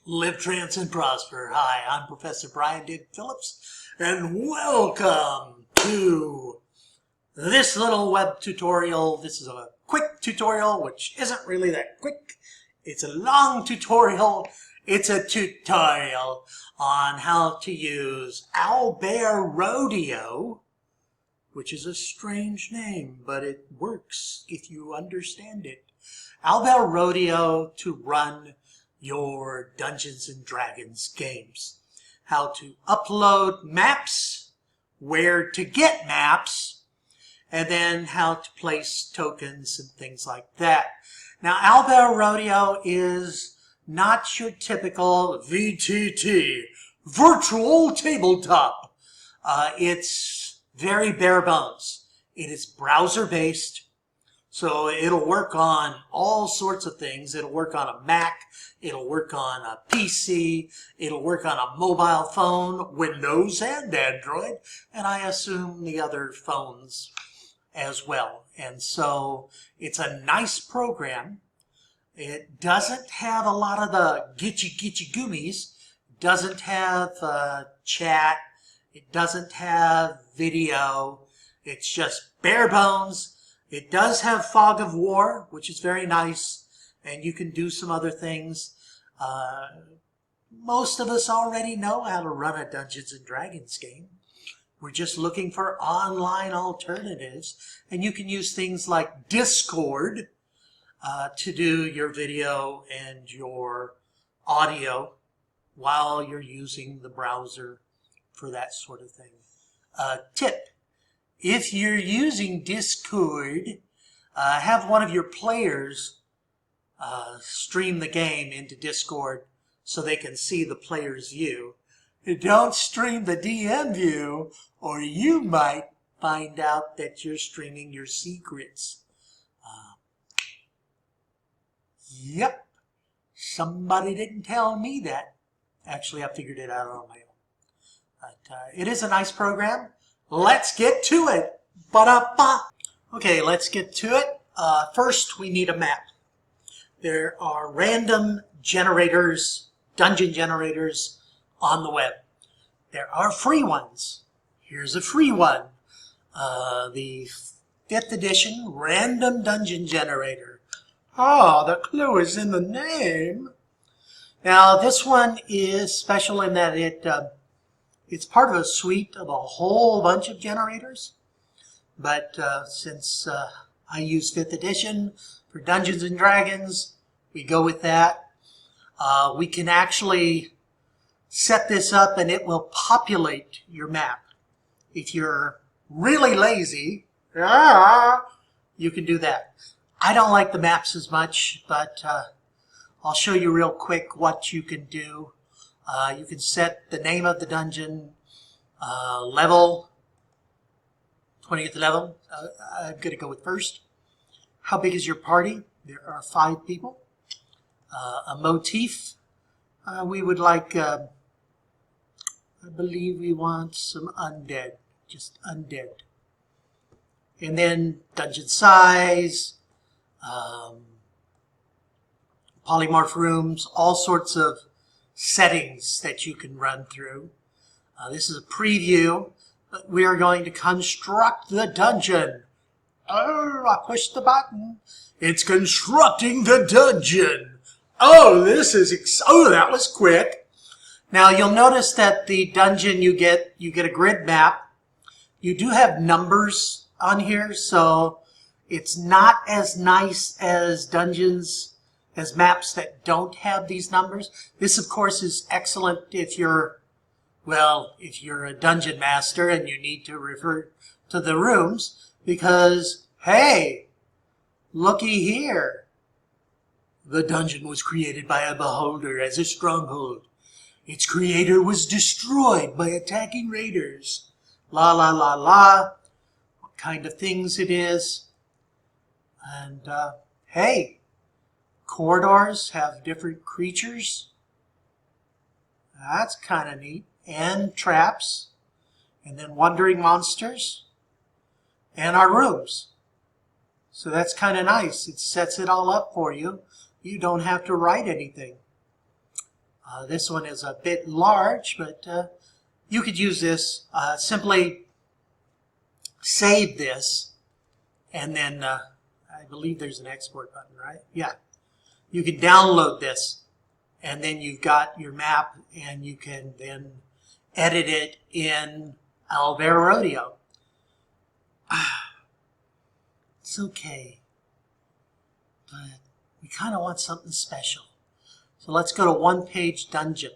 Live, trance, and prosper. Hi, I'm Professor DAVID PHILLIPS, and welcome to this little web tutorial. This is a quick tutorial, which isn't really that quick. It's a long tutorial. It's a tutorial on how to use Owlbear Rodeo, which is a strange name, but it works if you understand it. Owlbear Rodeo to run your Dungeons and Dragons games. How to upload maps, where to get maps, and then how to place tokens and things like that. Now, Owlbear Rodeo is not your typical VTT, virtual tabletop. It's very bare bones. It is browser based. So it'll work on all sorts of things. It'll work on a Mac, it'll work on a PC, it'll work on a mobile phone, Windows and Android, and I assume the other phones as well. And so it's a nice program. It doesn't have a lot of the gitchy goomies. It doesn't have chat. It doesn't have video. It's just bare bones. It does have Fog of War, which is very nice, and you can do some other things. Most of us already know how to run a Dungeons and Dragons game. We're just looking for online alternatives, and you can use things like Discord to do your video and your audio while you're using the browser for that sort of thing. Tip. If you're using Discord, have one of your players stream the game into Discord so they can see the player's view. Don't stream the DM view, or you might find out that you're streaming your secrets. Yep, somebody didn't tell me that. Actually, I figured it out on my own. But it is a nice program. Let's get to it. Ba-da-ba. Okay, let's get to it. First, we need a map. There are random generators, dungeon generators on the web. There are free ones. Here's a free one. The 5th edition random dungeon generator. The clue is in the name. Now, this one is special in that it's part of a suite of a whole bunch of generators, but since I use 5th edition for Dungeons and Dragons, we go with that. We can actually set this up and it will populate your map. If you're really lazy, you can do that. I don't like the maps as much, but I'll show you real quick what you can do. You can set the name of the dungeon, level, 20th level. I'm going to go with first. How big is your party? There are 5 people. A motif. We would like, I believe we want some undead. Just undead. And then dungeon size, polymorph rooms, all sorts of settings that you can run through. This is a preview, but we are going to construct the dungeon. I pushed the button. It's constructing the dungeon. That was quick. Now you'll notice that the dungeon you get a grid map. You do have numbers on here, so it's not as nice as dungeons, as maps that don't have these numbers. This, of course, is excellent if you're a dungeon master and you need to refer to the rooms, because, hey, looky here. The dungeon was created by a beholder as a stronghold. Its creator was destroyed by attacking raiders. La la la la. What kind of things it is. And, hey, corridors have different creatures. That's kind of neat. And traps. And then wandering monsters. And our rooms. So that's kind of nice. It sets it all up for you. You don't have to write anything. This one is a bit large, but you could use this. Simply save this, and then I believe there's an export button, right? Yeah. You can download this, and then you've got your map, and you can then edit it in Owlbear Rodeo. It's okay, but we kind of want something special. So let's go to one-page dungeon.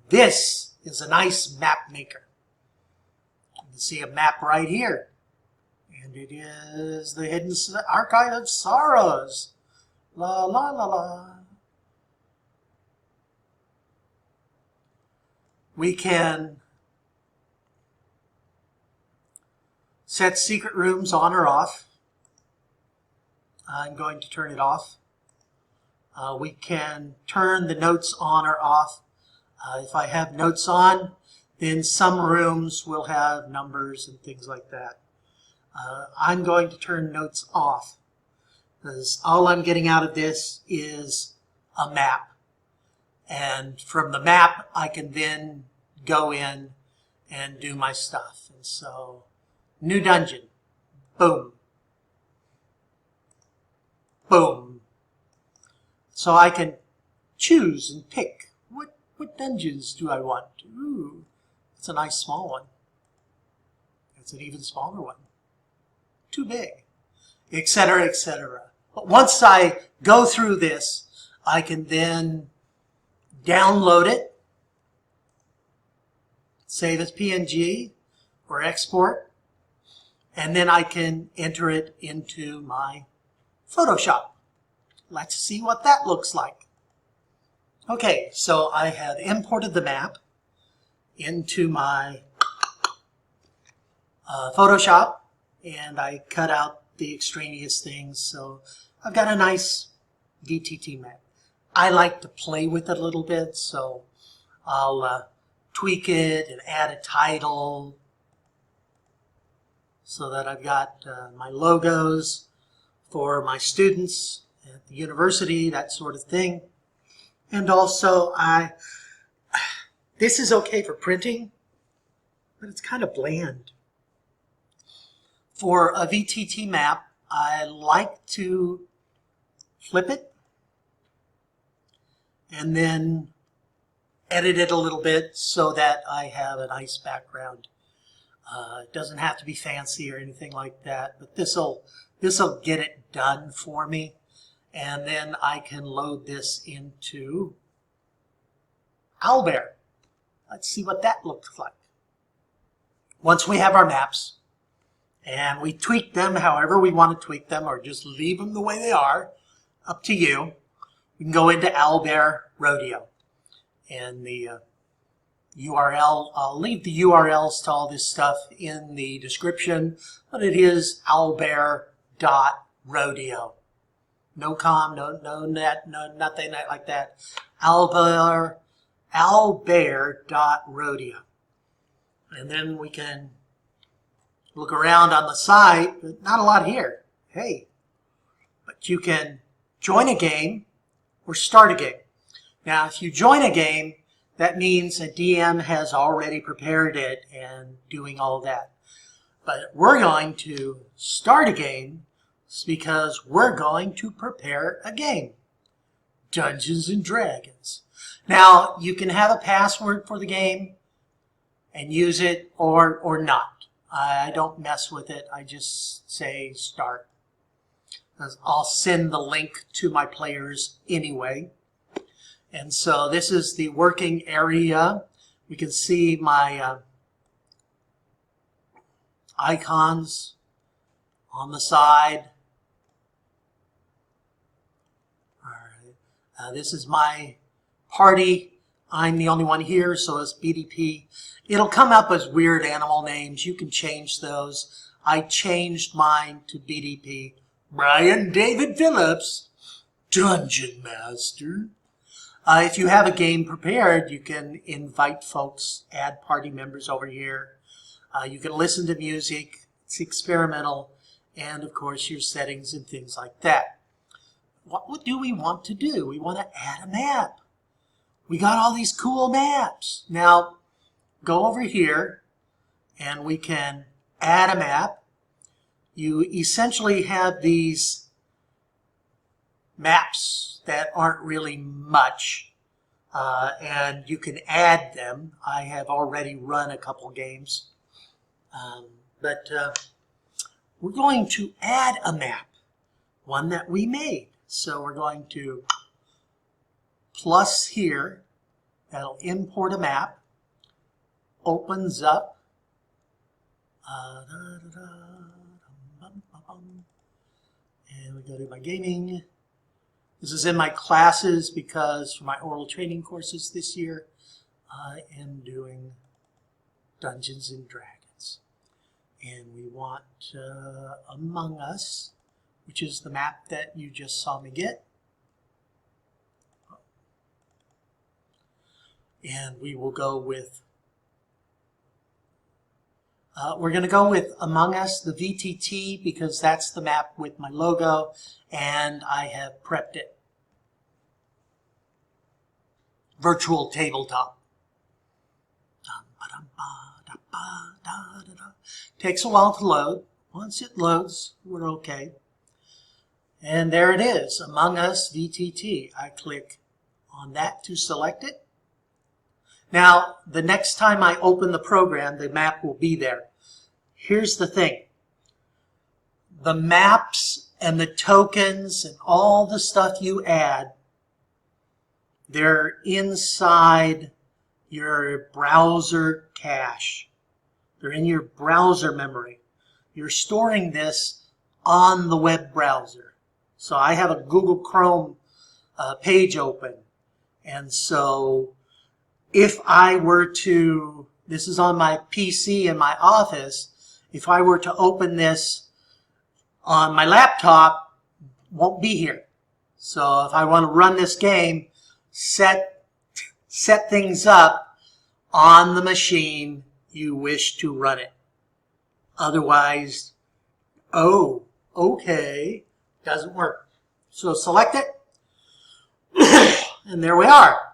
This is a nice map maker. You can see a map right here. And it is the Hidden Archive of Sorrows. La la la la. We can set secret rooms on or off. I'm going to turn it off. We can turn the notes on or off. If I have notes on, then some rooms will have numbers and things like that. I'm going to turn notes off, because all I'm getting out of this is a map. And from the map, I can then go in and do my stuff. And so, new dungeon. Boom. Boom. So I can choose and pick what dungeons do I want. Ooh, it's a nice small one. It's an even smaller one. Too big, etc., etc. But once I go through this, I can then download it, save as PNG or export, and then I can enter it into my Photoshop. Let's see what that looks like. Okay, so I have imported the map into my Photoshop, and I cut out the extraneous things, so I've got a nice VTT map. I like to play with it a little bit, so I'll tweak it and add a title so that I've got my logos for my students at the university, that sort of thing. And also, this is okay for printing, but it's kind of bland. For a VTT map, I like to flip it and then edit it a little bit so that I have a nice background. It doesn't have to be fancy or anything like that, but this'll get it done for me. And then I can load this into Owlbear. Let's see what that looks like. Once we have our maps, and we tweak them however we want to tweak them, or just leave them the way they are, up to you, we can go into Owlbear Rodeo. And the URL, I'll leave the URLs to all this stuff in the description, but it is owlbear.rodeo. No com, no net, no nothing like that. Owlbear.rodeo. And then we can look around on the site, but not a lot here. Hey, but you can join a game or start a game. Now, if you join a game, that means a DM has already prepared it and doing all that. But we're going to start a game because we're going to prepare a game. Dungeons and Dragons. Now, you can have a password for the game and use it or not. I don't mess with it. I just say start. I'll send the link to my players anyway. And so this is the working area. We can see my icons on the side. All right. This is my party. I'm the only one here, so it's BDP. It'll come up as weird animal names. You can change those. I changed mine to BDP. Brian David Phillips, Dungeon Master. If you have a game prepared, you can invite folks, add party members over here. You can listen to music. It's experimental. And, of course, your settings and things like that. What do we want to do? We want to add a map. we got all these cool maps. Now, go over here and we can add a map. You essentially have these maps that aren't really much, and you can add them. I have already run a couple games, but we're going to add a map, one that we made. So we're going to plus here, that'll import a map, opens up, and we go to my gaming. This is in my classes because for my oral training courses this year, I am doing Dungeons and Dragons. And we want Among Us, which is the map that you just saw me get. And we will go with, we're going to go with Among Us, the VTT, because that's the map with my logo, and I have prepped it. Virtual tabletop. Takes a while to load. Once it loads, we're okay. And there it is, Among Us VTT. I click on that to select it. Now, the next time I open the program, the map will be there. Here's the thing. The maps and the tokens and all the stuff you add, they're inside your browser cache. They're in your browser memory. You're storing this on the web browser. So I have a Google Chrome page open. And so if I were to, this is on my PC in my office, if I were to open this on my laptop, it won't be here. So if I want to run this game, set things up on the machine you wish to run it. Otherwise, oh, okay, doesn't work. So select it, and there we are.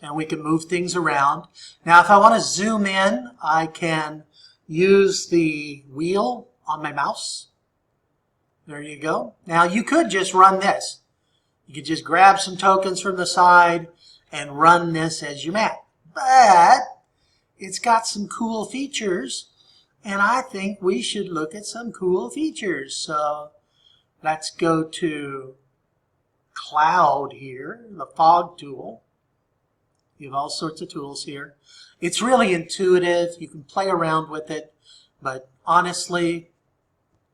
And we can move things around. Now, if I want to zoom in, I can use the wheel on my mouse. There you go. Now, you could just run this. You could just grab some tokens from the side and run this as your map. But it's got some cool features, and I think we should look at some cool features. So let's go to Cloud here, the fog tool. You have all sorts of tools here. It's really intuitive. You can play around with it, but honestly,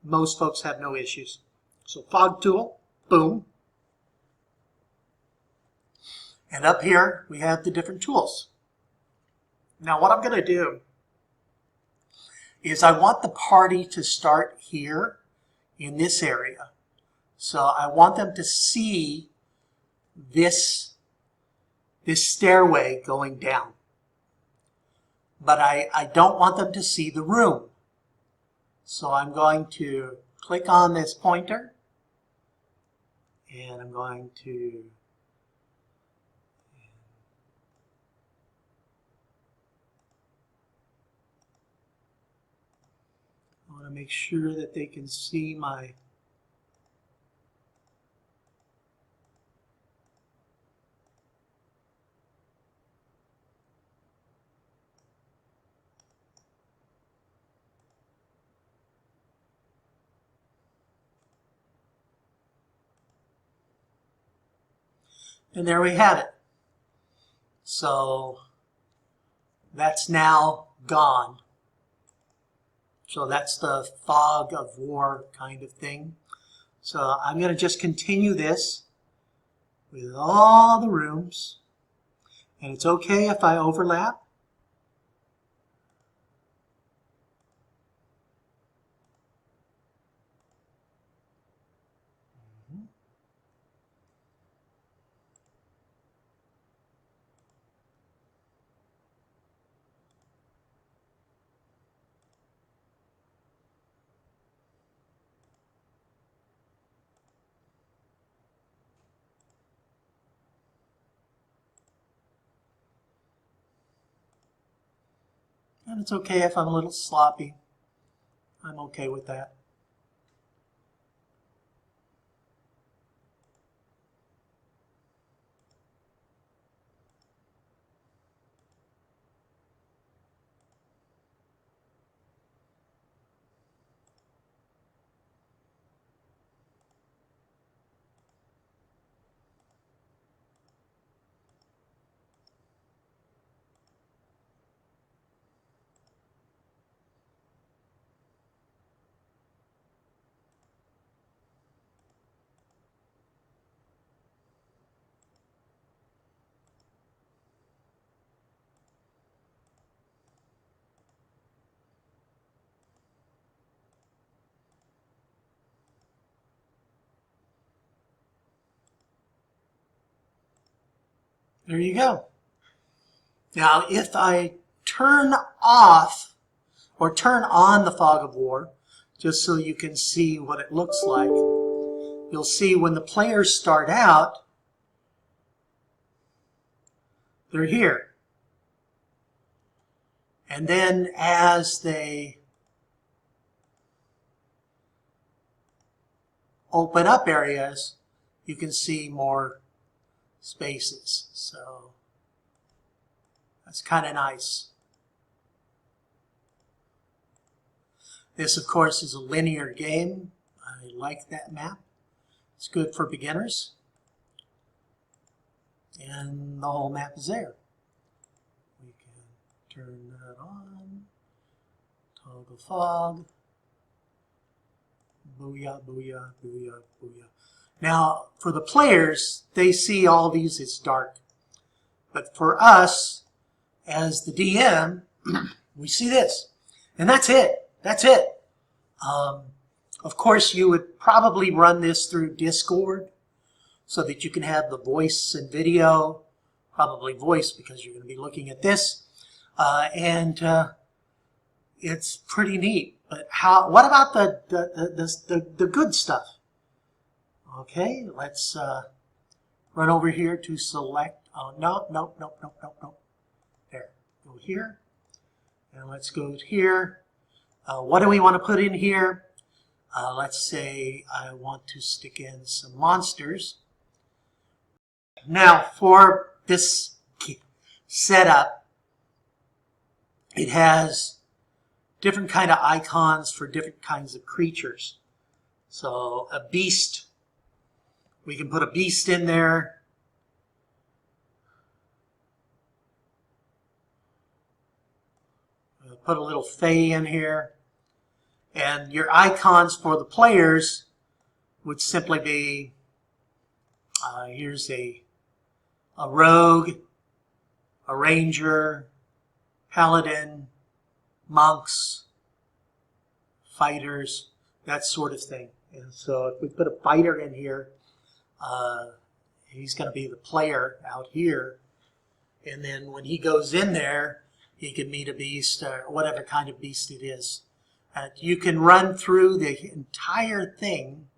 most folks have no issues. So fog tool, boom. And up here, we have the different tools. Now, what I'm going to do is I want the party to start here in this area. So I want them to see this stairway going down. But I don't want them to see the room. So I'm going to click on this pointer, and I'm going to make sure that they can see my and there we have it. So that's now gone. So that's the fog of war kind of thing. So I'm going to just continue this with all the rooms. And it's okay if I overlap. And it's okay if I'm a little sloppy. I'm okay with that. There you go. Now, if I turn off or turn on the fog of war, just so you can see what it looks like, you'll see when the players start out, they're here. And then as they open up areas, you can see more spaces. So that's kind of nice. This, of course, is a linear game. I like that map. It's good for beginners. And the whole map is there. We can turn that on. Toggle fog. Booyah, booyah, booyah, booyah. Now, for the players, they see all these as dark. But for us, as the DM, we see this. And that's it. That's it. Of course, you would probably run this through Discord so that you can have the voice and video, probably voice because you're going to be looking at this. It's pretty neat. But what about the good stuff? Okay, let's run over here to select. Oh, no. There. Go here. And let's go here. What do we want to put in here? Let's say I want to stick in some monsters. Now, for this setup, it has different kind of icons for different kinds of creatures. So a beast, we can put a beast in there. Put a little Fae in here. And your icons for the players would simply be, here's a rogue, a ranger, paladin, monks, fighters, that sort of thing. And so if we put a fighter in here, he's going to be the player out here. And then when he goes in there, he can meet a beast or whatever kind of beast it is. You can run through the entire thing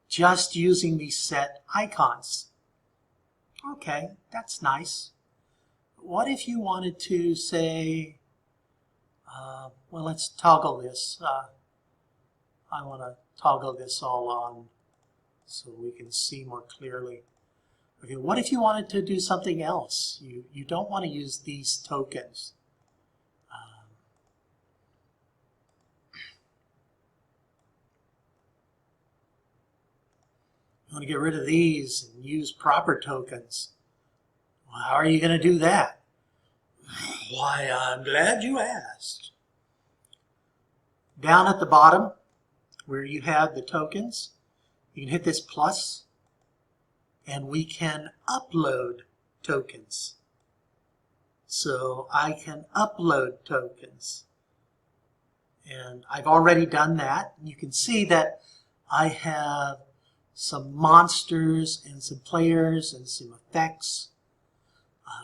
just using these set icons. Okay, that's nice. What if you wanted to say, well, let's toggle this. I want to toggle this all on so we can see more clearly. Okay, what if you wanted to do something else? You don't want to use these tokens. You want to get rid of these and use proper tokens. Well, how are you going to do that? Why, I'm glad you asked. Down at the bottom, where you have the tokens, you can hit this plus, and we can upload tokens. So I can upload tokens. And I've already done that. You can see that I have some monsters and some players and some effects.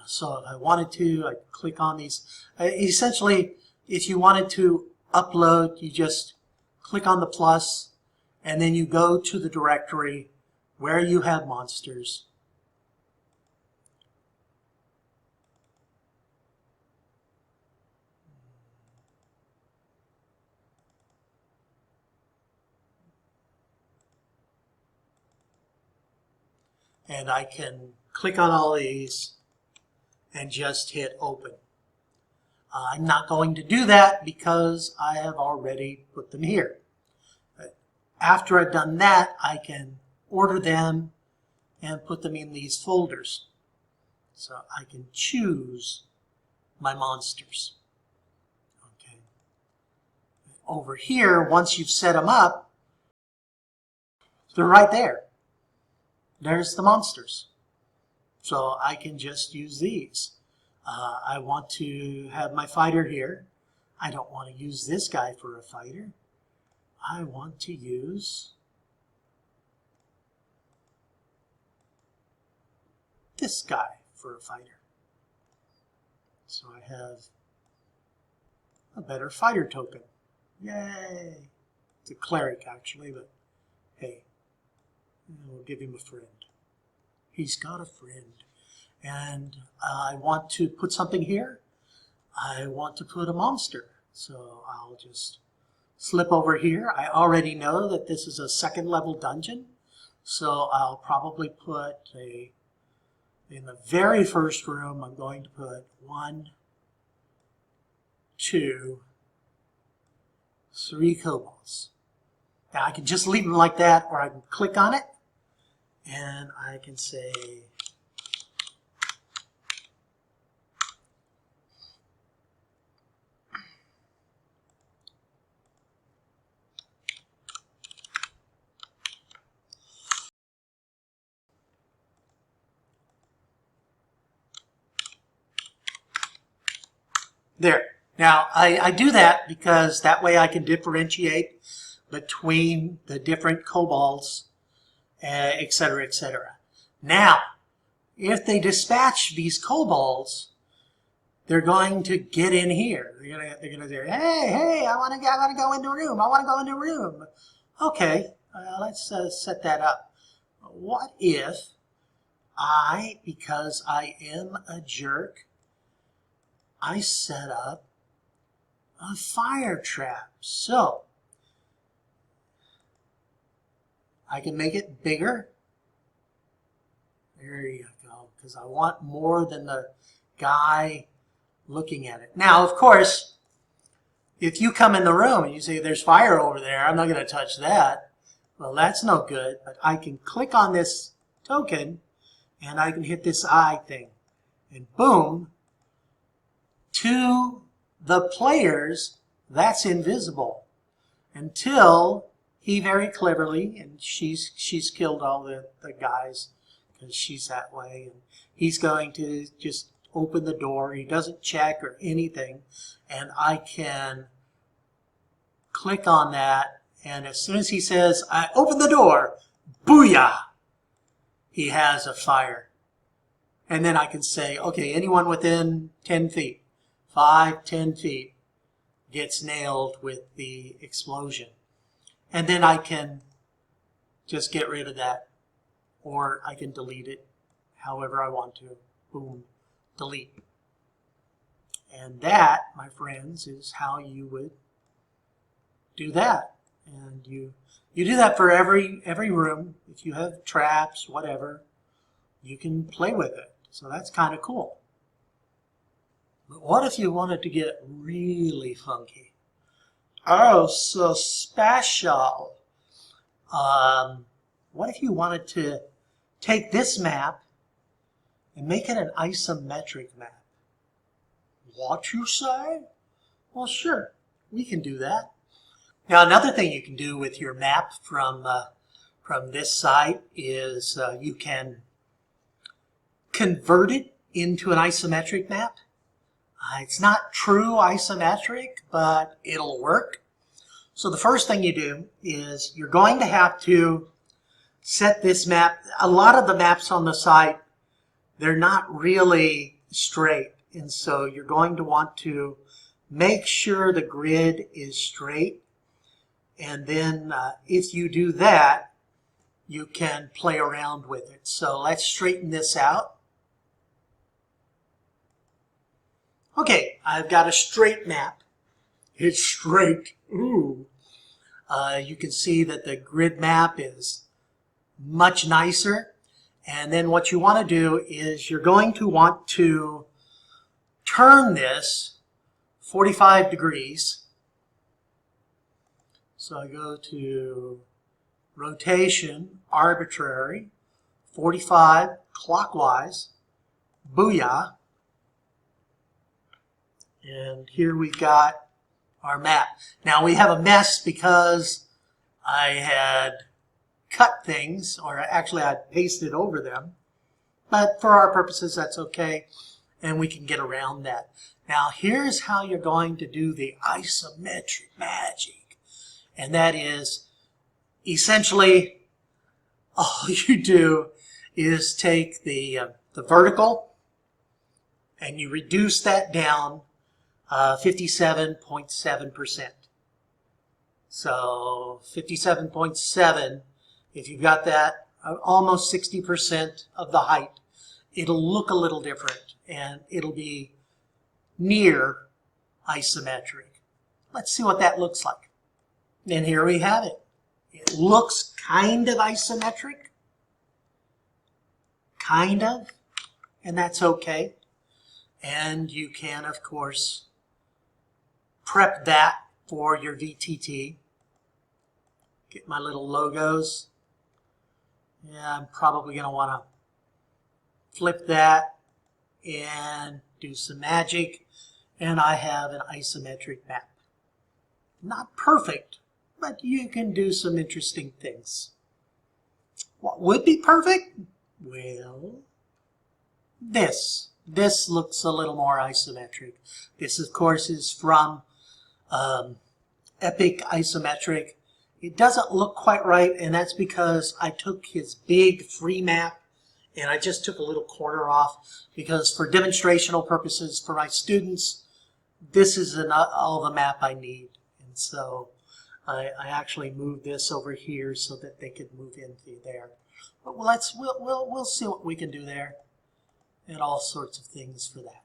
So if I wanted to, I'd click on these. Essentially, if you wanted to upload, you just click on the plus, and then you go to the directory where you have monsters. and I can click on all these and just hit open. I'm not going to do that because I have already put them here. After I've done that, I can order them and put them in these folders. So I can choose my monsters. Okay. Over here, once you've set them up, they're right there. There's the monsters. So I can just use these. I want to have my fighter here. I don't want to use this guy for a fighter. I want to use this guy for a fighter. So I have a better fighter token. Yay! It's a cleric actually, but hey, we'll give him a friend. He's got a friend. And I want to put something here. I want to put a monster. So I'll just slip over here. I already know that this is a second level dungeon. So I'll probably put in the very first room, I'm going to put 1, 2, 3 kobolds. Now I can just leave them like that, or I can click on it and I can say there. Now, I do that because that way I can differentiate between the different kobolds, etc., etc. Now, if they dispatch these kobolds, they're going to get in here. They're gonna say, hey, I want to go into a room. I want to go into a room. Okay, let's set that up. What if because I am a jerk, I set up a fire trap. So I can make it bigger. There you go, because I want more than the guy looking at it. Now, of course, if you come in the room and you say there's fire over there, I'm not going to touch that. Well, that's no good, but I can click on this token and I can hit this eye thing. And boom, to the players, that's invisible until he very cleverly, and she's killed all the guys because she's that way, and he's going to just open the door. He doesn't check or anything, and I can click on that, and as soon as he says, I open the door, booyah, he has a fire. And then I can say, okay, anyone within 10 feet, 5, 10 feet gets nailed with the explosion. And then I can just get rid of that, or I can delete it however I want to. Boom, delete. And that, my friends, is how you would do that. And you do that for every room. If you have traps, whatever, you can play with it. So that's kind of cool. But what if you wanted to get really funky? Oh, so special. What if you wanted to take this map and make it an isometric map? What you say? Well, sure, we can do that. Now, another thing you can do with your map from this site is you can convert it into an isometric map. It's not true isometric, but it'll work. So the first thing you do is you're going to have to set this map. A lot of the maps on the site, they're not really straight. And so you're going to want to make sure the grid is straight. And then if you do that, you can play around with it. So let's straighten this out. Okay, I've got a straight map. It's straight. Ooh. You can see that the grid map is much nicer. And then what you want to do is you're going to want to turn this 45 degrees. So I go to rotation, arbitrary, 45 clockwise, booyah. And here we got our map. Now we have a mess because I had cut things, or actually I pasted over them. But for our purposes, that's okay, and we can get around that. Now here's how you're going to do the isometric magic. And that is, essentially, all you do is take the vertical and you reduce that down 57.7%. So 57.7, if you've got that almost 60% of the height, it'll look a little different and it'll be near isometric. Let's see what that looks like. And here we have it. It looks kind of isometric. Kind of. And that's okay. And you can, of course, prep that for your VTT. Get my little logos. Yeah, I'm probably going to want to flip that and do some magic. And I have an isometric map. Not perfect, but you can do some interesting things. What would be perfect? Well, this. This looks a little more isometric. This, of course, is from Epic Isometric. It doesn't look quite right, and that's because I took his big free map and I just took a little corner off, because for demonstrational purposes for my students, this is all the map I need. And so I actually moved this over here so that they could move into there. But we'll see what we can do there, and all sorts of things for that.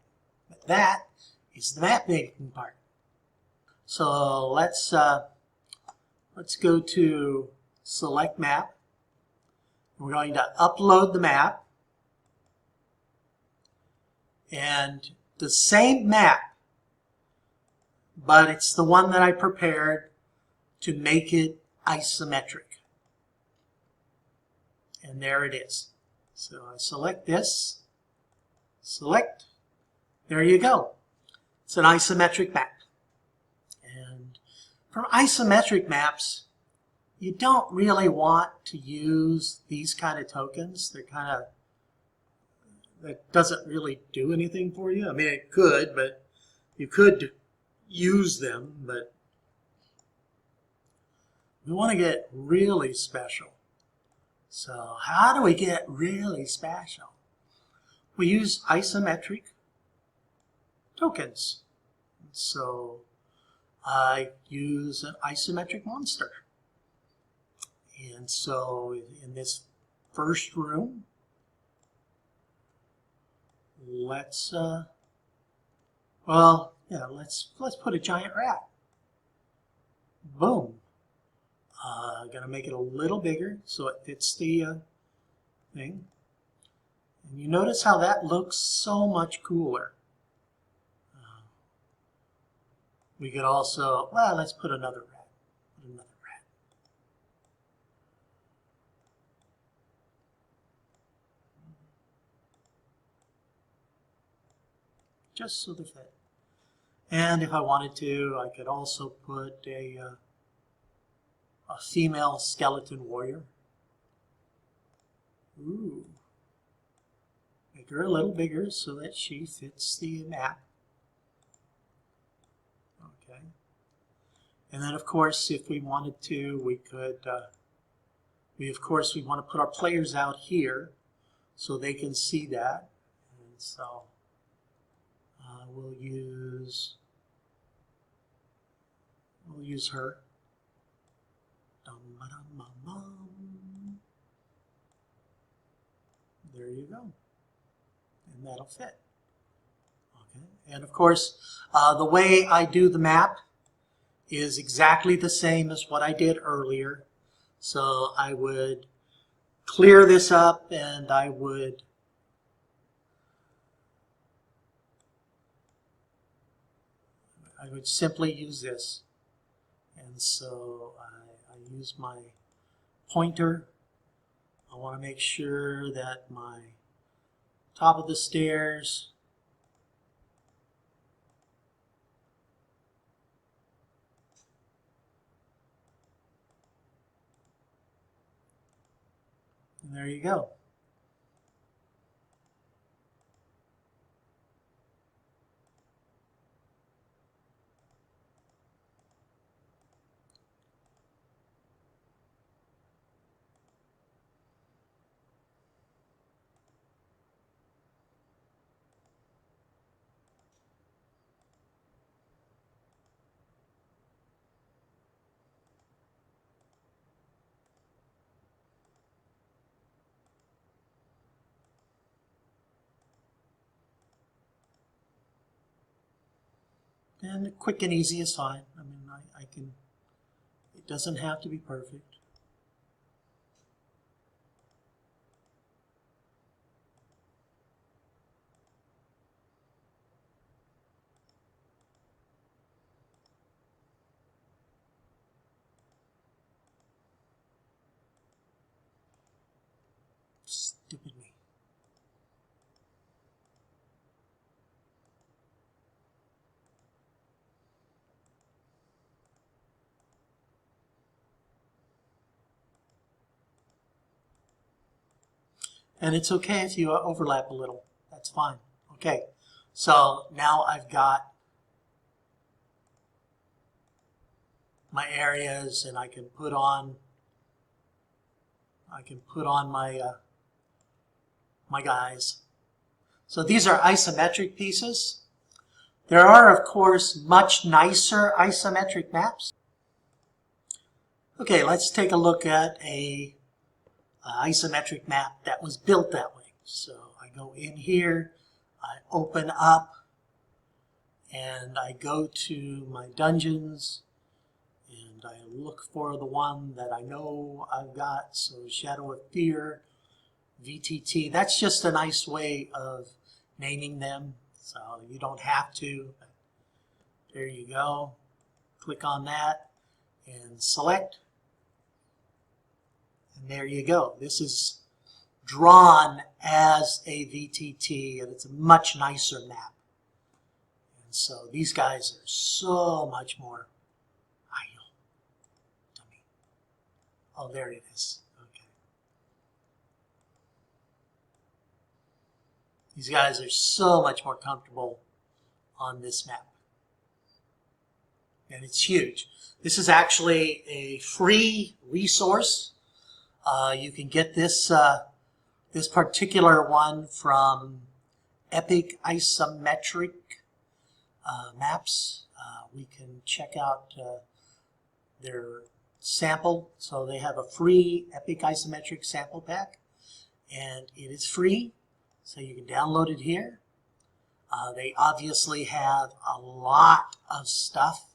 But that is the map making part. So let's go to select map. We're going to upload the map, and the same map, but it's the one that I prepared to make it isometric. And there it is. So I select this, select, there you go. It's an isometric map. And for isometric maps, you don't really want to use these kind of tokens. They're kind of, that doesn't really do anything for you. I mean, it could, but you could use them, but we want to get really special. So how do we get really special? We use isometric tokens. So I use an isometric monster. And so in this first room, let's put a giant rat. Boom. Gonna make it a little bigger so it fits the thing. And you notice how that looks so much cooler. We could also, well, let's put another rat. Put another rat. Just so they fit. And if I wanted to, I could also put a female skeleton warrior. Ooh. Make her a little bigger so that she fits the map. Okay. And then, of course, if we wanted to, we could, we want to put our players out here so they can see that. And so we'll use her. There you go. And that'll fit. Okay. And of course, the way I do the map is exactly the same as what I did earlier. So I would clear this up, and I would simply use this. And so I use my pointer. I want to make sure that my top of the stairs and there you go. And quick and easy is fine. I mean, I can, it doesn't have to be perfect. Stupid me. And it's okay if you overlap a little. That's fine. Okay, so now I've got my areas, and I can put on my my guys. So these are isometric pieces. There are, of course, much nicer isometric maps. Okay, let's take a look at a isometric map that was built that way. So I go in here, I open up, and I go to my dungeons, and I look for the one that I know I've got. So Shadow of Fear, VTT. That's just a nice way of naming them, so you don't have to. There you go. Click on that and select. And there you go. This is drawn as a VTT, and it's a much nicer map. And so these guys are so much more ideal to me. Oh, there it is. Okay. These guys are so much more comfortable on this map. And it's huge. This is actually a free resource. You can get this this particular one from Epic Isometric Maps. We can check out their sample. So they have a free Epic Isometric sample pack, and it is free, so you can download it here. They obviously have a lot of stuff.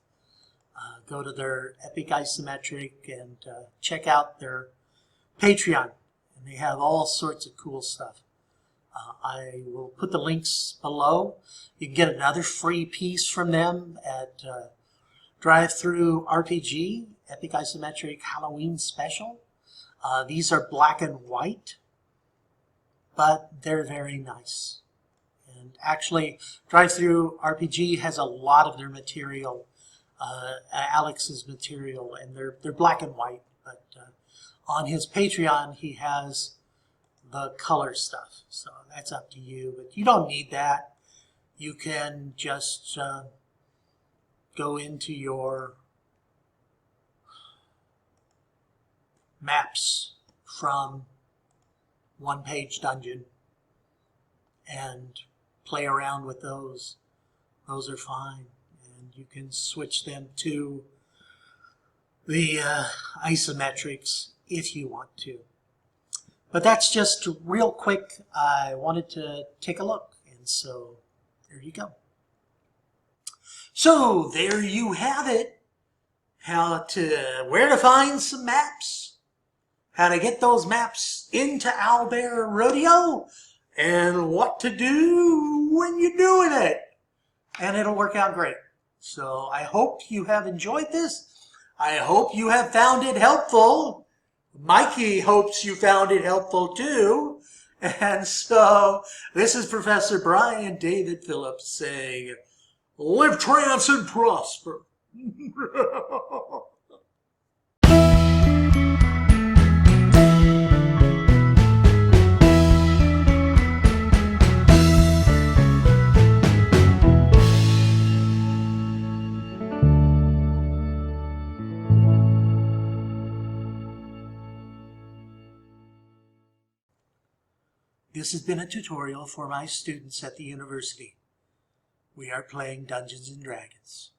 Go to their Epic Isometric and check out their Patreon, and they have all sorts of cool stuff. I will put the links below. You can get another free piece from them at Drive-Thru RPG, Epic Isometric Halloween Special. These are black and white, but they're very nice. And actually, Drive-Thru RPG has a lot of their material, Alex's material, and they're black and white. But on his Patreon, he has the color stuff, so that's up to you. But you don't need that. You can just go into your maps from one-page dungeon and play around with those. Those are fine, and you can switch them to the isometrics if you want to. But that's just real quick. I wanted to take a look, and so there you go. So there you have it. Where to find some maps, how to get those maps into Owlbear Rodeo, and what to do when you're doing it. And it'll work out great. So I hope you have enjoyed this. I hope you have found it helpful. Mikey hopes you found it helpful too. And so this is Professor Brian David Phillips saying, live trans and prosper. This has been a tutorial for my students at the university. We are playing Dungeons and Dragons.